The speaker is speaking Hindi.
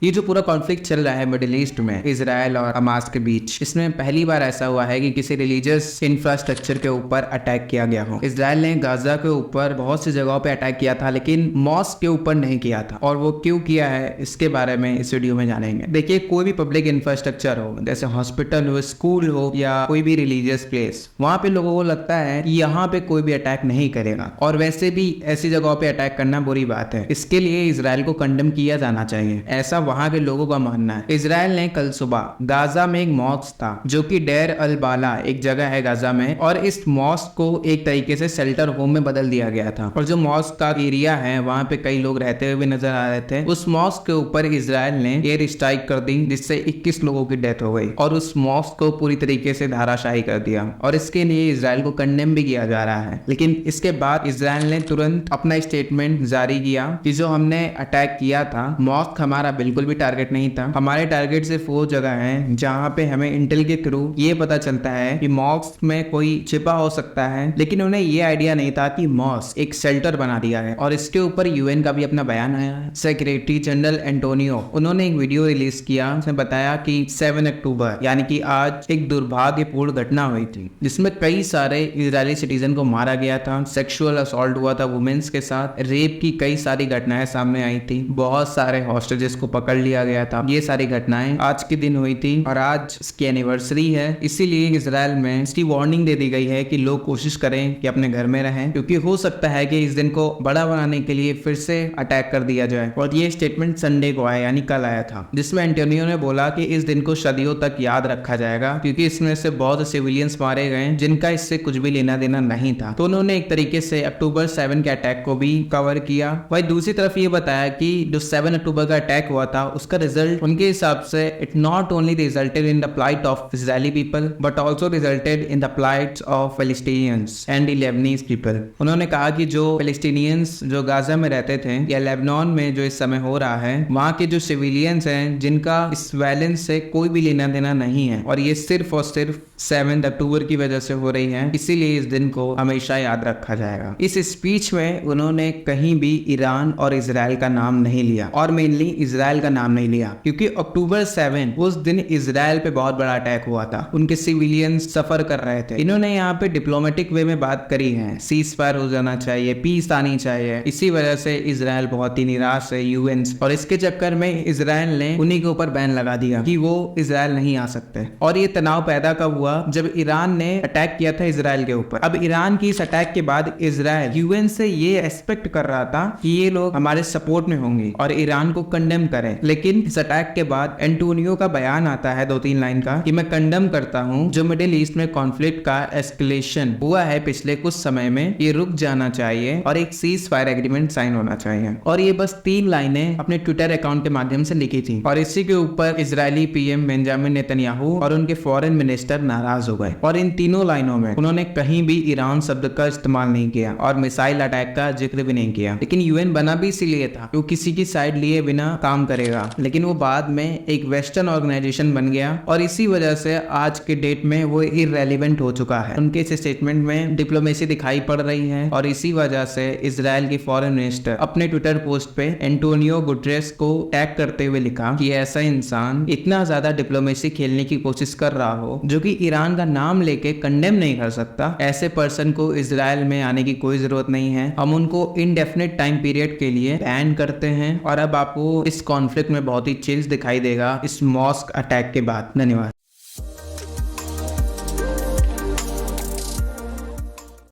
ये जो पूरा कॉन्फ्लिक्ट चल रहा है मिडिल ईस्ट में इजराइल और हमास के बीच, इसमें पहली बार ऐसा हुआ है कि किसी रिलीजियस इंफ्रास्ट्रक्चर के ऊपर अटैक किया गया हो। इजराइल ने गाजा के ऊपर बहुत सी जगहों पे अटैक किया था, लेकिन मॉस्क के ऊपर नहीं किया था। और वो क्यों किया है इसके बारे में इस वीडियो में जानेंगे। देखिए, कोई भी पब्लिक इंफ्रास्ट्रक्चर हो, जैसे हॉस्पिटल हो, स्कूल हो या कोई भी रिलीजियस प्लेस, वहां पे लोगों को लगता है कि यहाँ पे कोई भी अटैक नहीं करेगा, और वैसे भी ऐसी जगहों पे अटैक करना बुरी बात है। इसके लिए इजराइल को कंडेम किया जाना चाहिए, ऐसा वहां के लोगों का मानना है। इजराइल ने कल सुबह गाजा में एक मॉस्क था जो कि डेर अल बाला एक जगह है गाजा में, और इस मॉस्क को एक तरीके से शेल्टर होम में बदल दिया गया था। और जो मॉस्क का एरिया है वहां पे कई लोग रहते हुए नजर आ रहे थे। उस मॉस्क के ऊपर इजराइल ने एयर स्ट्राइक कर दी, जिससे 21 लोगों की डेथ हो गई और उस मॉस्क को पूरी तरीके से धाराशाही कर दिया। और इसके लिए इजराइल को कंडेम भी किया जा रहा है। लेकिन इसके बाद इजराइल ने तुरंत अपना स्टेटमेंट जारी किया कि जो हमने अटैक किया था, मॉस्क हमारा बिल्कुल भी टारगेट नहीं था। हमारे टारगेट सिर्फ वो जगह है जहां पे हमें इंटेल के थ्रू ये पता चलता है कि मॉस्क में कोई छिपा हो सकता है, लेकिन उन्हें ये आइडिया नहीं था कि मॉस्क एक शेल्टर बना दिया है। और इसके ऊपर यूएन का भी अपना बयान आया है। सेक्रेटरी जनरल एंटोनियो, उन्होंने एक वीडियो रिलीज किया, उसमें बताया कि 7 अक्टूबर यानी कि आज एक दुर्भाग्यपूर्ण घटना हुई थी, जिसमें कई सारे इजरायली सिटीजन को मारा गया था, सेक्सुअल असॉल्ट हुआ था वुमेन्स के साथ, रेप की कई सारी घटनाएं सामने आई थी, बहुत सारे हॉस्टेजेस को पकड़ लिया गया था। ये सारी घटनाएं आज के दिन हुई थी और आज इसकी एनिवर्सरी है। इसीलिए इजराइल में इसकी वार्निंग दे दी गई है कि लोग कोशिश करें कि अपने घर में रहें, क्योंकि हो सकता है कि इस दिन को बड़ा बनाने के लिए फिर से अटैक कर दिया जाए। और ये स्टेटमेंट संडे को आया, यानी कल आया था, जिसमें एंटोनियो ने बोला कि इस दिन को सदियों तक याद रखा जाएगा, क्योंकि इसमें से बहुत सिविलियंस मारे गए जिनका इससे कुछ भी लेना देना नहीं था। तो उन्होंने एक तरीके से अक्टूबर 7 के अटैक को भी कवर किया। वही दूसरी तरफ ये बताया कि जो 7 अक्टूबर का अटैक हुआ था, उसका रिजल्ट उनके हिसाब से it not only resulted in the plight of Israeli people but also resulted in the plights of Palestinians and Lebanese people. उन्होंने कहा कि जो फिलिस्तीनियंस जो गाजा में रहते थे या लेबनान में जो इस समय हो रहा है, वहां के जो सिविलियंस हैं जिनका इस वायलेंस से कोई भी लेना देना नहीं है, और ये सिर्फ और सिर्फ 7 अक्टूबर की वजह से हो रही है, इसीलिए इस दिन को हमेशा याद रखा जाएगा। इस स्पीच में उन्होंने कहीं भी ईरान और इजराइल का नाम नहीं लिया, और मेनली इजराइल का नाम नहीं लिया, क्योंकि अक्टूबर 7 उस दिन इजराइल पे बहुत बड़ा अटैक हुआ था, उनके सिविलियंस सफर कर रहे थे। इन्होंने यहाँ पे डिप्लोमेटिक वे में बात करी है, सीज फायर हो जाना चाहिए, पीस आनी चाहिए। इसी वजह से इजराइल बहुत ही निराश है यूएन, और इसके चक्कर में इजराइल ने उन्हीं के ऊपर बैन लगा दिया कि वो इजराइल नहीं आ सकते। और ये तनाव पैदा कब हुआ? जब ईरान ने अटैक किया था इजराइल के ऊपर। अब ईरान की इस अटैक के बाद इजराइल यूएन से ये एक्सपेक्ट कर रहा था कि ये लोग हमारे सपोर्ट में होंगे और ईरान को कंडेम करें, लेकिन इस अटैक के बाद एंटोनियो का बयान आता है 2-3 लाइन का कि मैं कंडेम करता हूं जो मिडिल ईस्ट में कॉन्फ्लिक्ट का एस्केलेशन हुआ है पिछले कुछ समय में, ये रुक जाना चाहिए और एक सीज फायर एग्रीमेंट साइन होना चाहिए। और ये बस 3 लाइनें अपने ट्विटर अकाउंट के माध्यम से लिखी थी, और इसी के ऊपर इजरायली पीएम बेंजामिन नेतन्याहू और उनके फॉरेन मिनिस्टर नाराज हो गए। और इन तीनों लाइनों में उन्होंने कहीं भी ईरान शब्द का इस्तेमाल नहीं किया और मिसाइल अटैक का जिक्र भी नहीं किया। लेकिन यूएन बना भी इसीलिए था कि वो किसी की साइड लिए बिना काम करेगा, लेकिन वो बाद में एक वेस्टर्न ऑर्गेनाइजेशन बन गया, और इसी वजह से आज के डेट में वो इररेलेवेंट हो चुका है। उनके इस स्टेटमेंट में डिप्लोमेसी दिखाई पड़ रही है, और इसी वजह से इजराइल की फॉरेन मिनिस्टर अपने ट्विटर पोस्ट पे एंटोनियो गुटेरेस को टैग करते हुए लिखा कि ऐसा इंसान इतना ज्यादा डिप्लोमेसी खेलने की कोशिश कर रहा हो जो कि ईरान का नाम लेके कंडेम नहीं कर सकता, ऐसे पर्सन को इजराइल में आने की कोई जरूरत नहीं है। हम उनको इनडेफिनेट टाइम पीरियड के लिए बैन करते हैं। और अब आपको इस कॉन्फ्लिक्ट में बहुत ही चेंज दिखाई देगा इस मॉस्क अटैक के बाद। धन्यवाद।